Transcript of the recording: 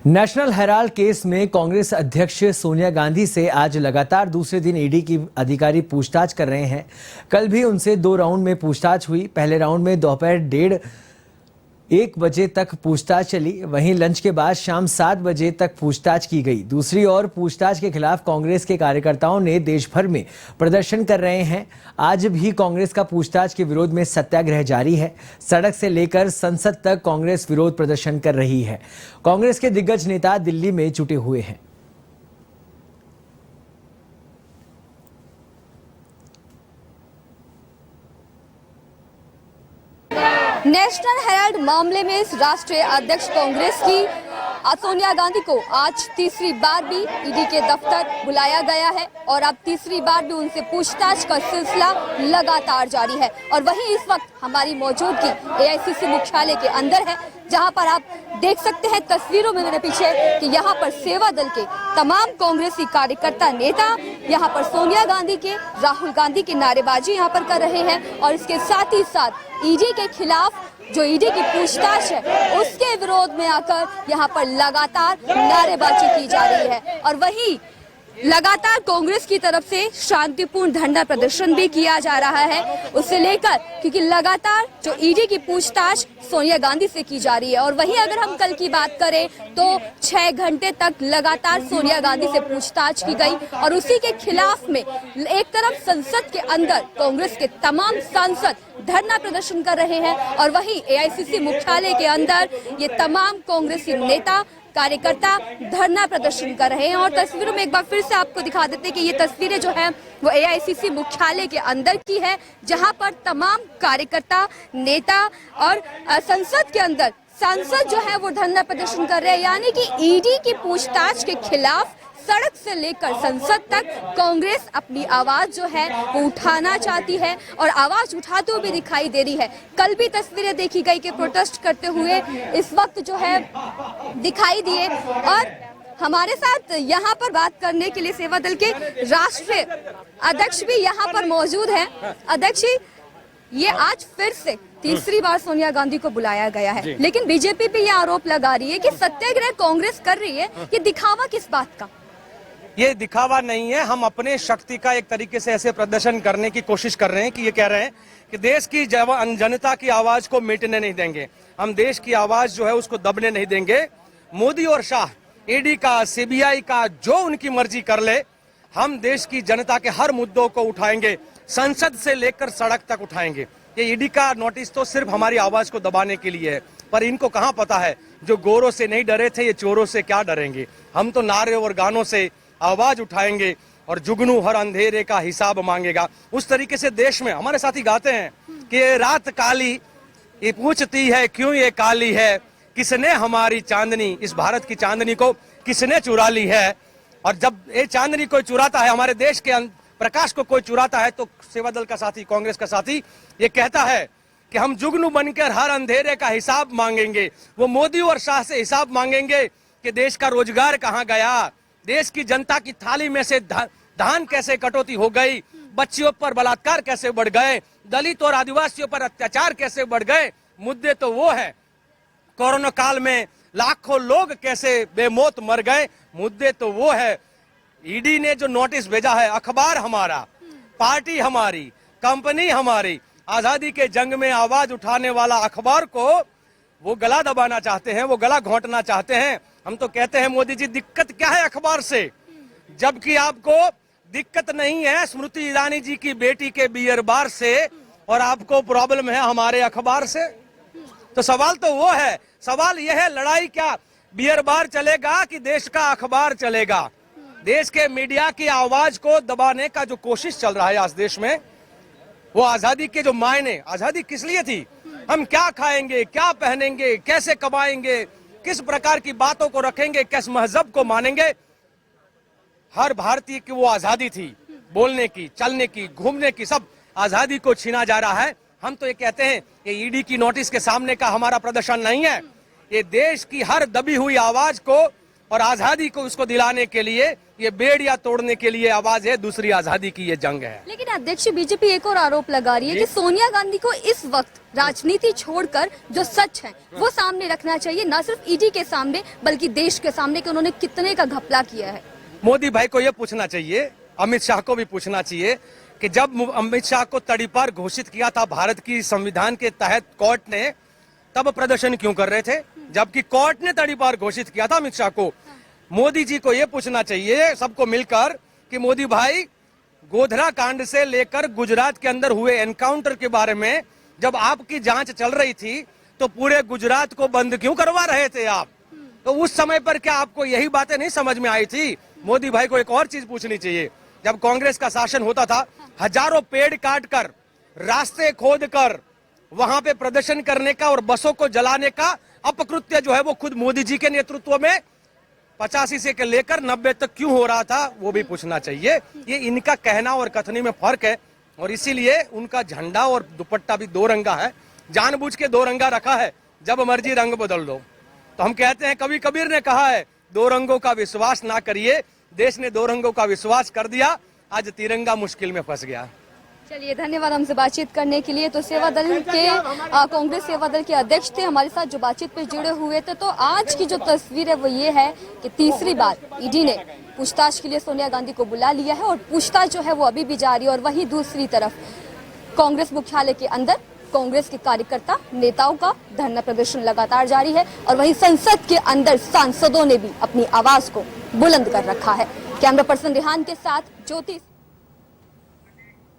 National Herald case में कांग्रेस अध्यक्ष सोनिया गांधी से आज लगातार दूसरे दिन ईडी की अधिकारी पूछताछ कर रहे हैं। कल भी उनसे 2 राउंड में पूछताछ हुई। पहले राउंड में दोपहर 1:30 बजे तक पूछताछ चली, वहीं लंच के बाद शाम 7 बजे तक पूछताछ की गई। दूसरी ओर पूछताछ के खिलाफ कांग्रेस के कार्यकर्ताओं ने देश भर में प्रदर्शन कर रहे हैं। आज भी कांग्रेस का पूछताछ के विरोध में सत्याग्रह जारी है। सड़क से लेकर संसद तक कांग्रेस विरोध प्रदर्शन कर रही है। कांग्रेस के दिग्गज नेता दिल्ली में जुटे हुए हैं। नेशनल हेराल्ड मामले में राष्ट्रीय अध्यक्ष कांग्रेस की सोनिया गांधी को आज तीसरी बार भी ईडी के दफ्तर बुलाया गया है और अब तीसरी बार भी उनसे पूछताछ का सिलसिला लगातार जारी है। और वहीं इस वक्त हमारी मौजूदगी एआईसीसी मुख्यालय के अंदर है, जहां पर आप देख सकते हैं तस्वीरों में मेरे पीछे कि यहां पर सेवा दल के तमाम कांग्रेसी कार्यकर्ता नेता यहां पर सोनिया गांधी के, राहुल गांधी की नारेबाजी यहां पर कर रहे हैं और इसके साथ ही साथ ईडी के खिलाफ जो ईडी की पूछताछ है उसके विरोध में आकर यहां पर लगातार नारेबाजी की जा रही है। और वहीं लगातार कांग्रेस की तरफ से शांतिपूर्ण धरना प्रदर्शन भी किया जा रहा है उसे लेकर, क्योंकि लगातार जो ईडी की पूछताछ सोनिया गांधी से की जा रही है। और वहीं अगर हम कल की बात करें तो 6 घंटे तक लगातार सोनिया गांधी से पूछताछ की गई और उसी के खिलाफ में एक तरफ संसद के अंदर कांग्रेस के तमाम सांसद धरना प्रदर्शन कर रहे हैं और वहीं एआईसीसी मुख्यालय के अंदर ये तमाम कांग्रेसी नेता कार्यकर्ता धरना प्रदर्शन कर रहे हैं। और तस्वीरों में एक बार फिर से आपको दिखा देते हैं कि ये तस्वीरें जो है वो एआईसीसी मुख्यालय के अंदर की है, जहां पर तमाम कार्यकर्ता नेता और संसद के अंदर सांसद जो है वो धरना प्रदर्शन कर रहे हैं। यानी कि ईडी की पूछताछ के खिलाफ सड़क से लेकर संसद तक कांग्रेस अपनी आवाज जो है वो उठाना चाहती है और आवाज उठाते हुए भी दिखाई दे रही है। कल भी तस्वीरें देखी गई कि प्रोटेस्ट करते हुए इस वक्त जो है दिखाई दिए। और हमारे साथ यहाँ पर बात करने के लिए सेवा दल के राष्ट्रीय अध्यक्ष भी यहाँ पर मौजूद हैं। अध्यक्ष जी, ये आज फिर से तीसरी बार सोनिया गांधी को बुलाया गया है, लेकिन बीजेपी पे ये आरोप लगा रही है कि सत्याग्रह कांग्रेस कर रही है। ये दिखावा किस बात का? ये दिखावा नहीं है, हम अपने शक्ति का एक तरीके से ऐसे प्रदर्शन करने की कोशिश कर रहे हैं कि ये कह रहे हैं कि देश की जनता की आवाज को मिटने नहीं देंगे, हम देश की आवाज जो है उसको दबने नहीं देंगे। मोदी और शाह, ईडी का, सीबीआई का, जो उनकी मर्जी कर ले, हम देश की जनता के हर मुद्दों को उठाएंगे, संसद से लेकर सड़क तक उठाएंगे। ये ईडी का नोटिस तो सिर्फ हमारी आवाज को दबाने के लिए है, पर इनको कहाँ पता है जो गोरों से नहीं डरे थे ये चोरों से क्या डरेंगे। हम तो नारे और गानों से आवाज उठाएंगे और जुगनू हर अंधेरे का हिसाब मांगेगा। उस तरीके से देश में हमारे साथी गाते हैं कि ये रात काली, ये पूछती है क्यों ये काली है, किसने हमारी चांदनी, इस भारत की चांदनी को किसने चुरा ली है। और जब ये चांदनी कोई चुराता है, हमारे देश के प्रकाश को कोई चुराता है, तो सेवा दल का साथी, कांग्रेस का साथी ये कहता है कि हम जुगनू बनकर हर अंधेरे का हिसाब मांगेंगे। वो मोदी और शाह से हिसाब मांगेंगे कि देश का रोजगार कहाँ गया, देश की जनता की थाली में से धान कैसे कटौती हो गई, बच्चियों पर बलात्कार कैसे बढ़ गए, दलित और आदिवासियों पर अत्याचार कैसे बढ़ गए। मुद्दे तो वो है, कोरोना काल में लाखों लोग कैसे बेमौत मर गए, मुद्दे तो वो है। ईडी ने जो नोटिस भेजा है, अखबार हमारा, पार्टी हमारी, कंपनी हमारी, आजादी के जंग में आवाज उठाने वाला अखबार को वो गला दबाना चाहते हैं, वो गला घोंटना चाहते हैं। हम तो कहते हैं मोदी जी, दिक्कत क्या है अखबार से, जबकि आपको दिक्कत नहीं है स्मृति ईरानी जी की बेटी के बियर बार से और आपको प्रॉब्लम है हमारे अखबार से। तो सवाल तो वो है, सवाल यह है, लड़ाई क्या बियर बार चलेगा कि देश का अखबार चलेगा। देश के मीडिया की आवाज को दबाने का जो कोशिश चल रहा है आज देश में, वो आजादी के जो मायने, आजादी किस लिए थी, हम क्या खाएंगे, क्या पहनेंगे, कैसे कमाएंगे, किस प्रकार की बातों को रखेंगे, किस मजहब को मानेंगे, हर भारतीय की वो आजादी थी, बोलने की, चलने की, घूमने की, सब आजादी को छीना जा रहा है। हम तो ये कहते हैं ये ईडी की नोटिस के सामने का हमारा प्रदर्शन नहीं है, ये देश की हर दबी हुई आवाज को और आजादी को उसको दिलाने के लिए ये बेड़िया तोड़ने के लिए आवाज है, दूसरी आजादी की ये जंग है। लेकिन अध्यक्ष बीजेपी एक और आरोप लगा रही है कि सोनिया गांधी को इस वक्त राजनीति छोड़कर जो सच है वो सामने रखना चाहिए, न सिर्फ ईडी के सामने बल्कि देश के सामने कि उन्होंने कितने का घपला किया है। मोदी भाई को ये पूछना चाहिए, अमित शाह को भी पूछना चाहिए कि जब अमित शाह को तड़ीपार घोषित किया था भारत की संविधान के तहत कोर्ट ने, तब प्रदर्शन क्यों कर रहे थे, जबकि कोर्ट ने तड़ीपार घोषित किया था अमित शाह को। मोदी जी को यह पूछना चाहिए सबको मिलकर कि मोदी भाई, गोधरा कांड से लेकर गुजरात के अंदर हुए एनकाउंटर के बारे में जब आपकी जांच चल रही थी तो पूरे गुजरात को बंद क्यों करवा रहे थे आप? तो उस समय पर क्या आपको यही बातें नहीं समझ में आई थी? मोदी भाई को एक और चीज पूछनी चाहिए, जब कांग्रेस का शासन होता था, हजारों पेड़ काट कर, रास्ते खोद कर, वहां पे प्रदर्शन करने का और बसों को जलाने का अपकृत्य जो है वो खुद मोदी जी के नेतृत्व में 85 से लेकर 90 तक क्यों हो रहा था, वो भी पूछना चाहिए। ये इनका कहना और कथनी में फर्क है और इसीलिए उनका झंडा और दुपट्टा भी दो रंगा है, जानबूझ के दो रंगा रखा है, जब मर्जी रंग बदल दो। तो हम कहते हैं, कभी कबीर ने कहा है, दो रंगों का विश्वास ना करिए। देश ने दो रंगों का विश्वास कर दिया, आज तिरंगा मुश्किल में फंस गया। चलिए, धन्यवाद हमसे बातचीत करने के लिए। तो सेवा दल के कांग्रेस सेवा दल के अध्यक्ष थे हमारे साथ जो बातचीत पे जुड़े हुए थे। तो आज की जो तस्वीर है वो ये है कि तीसरी बार ईडी ने पूछताछ के लिए सोनिया गांधी को बुला लिया है और पूछताछ जो है वो अभी भी जारी है। और वहीं दूसरी तरफ कांग्रेस मुख्यालय के अंदर कांग्रेस के कार्यकर्ता नेताओं का धरना प्रदर्शन लगातार जारी है और वहीं संसद के अंदर सांसदों ने भी अपनी आवाज को बुलंद कर रखा है। कैमरा पर्सन रेहान के साथ ज्योति।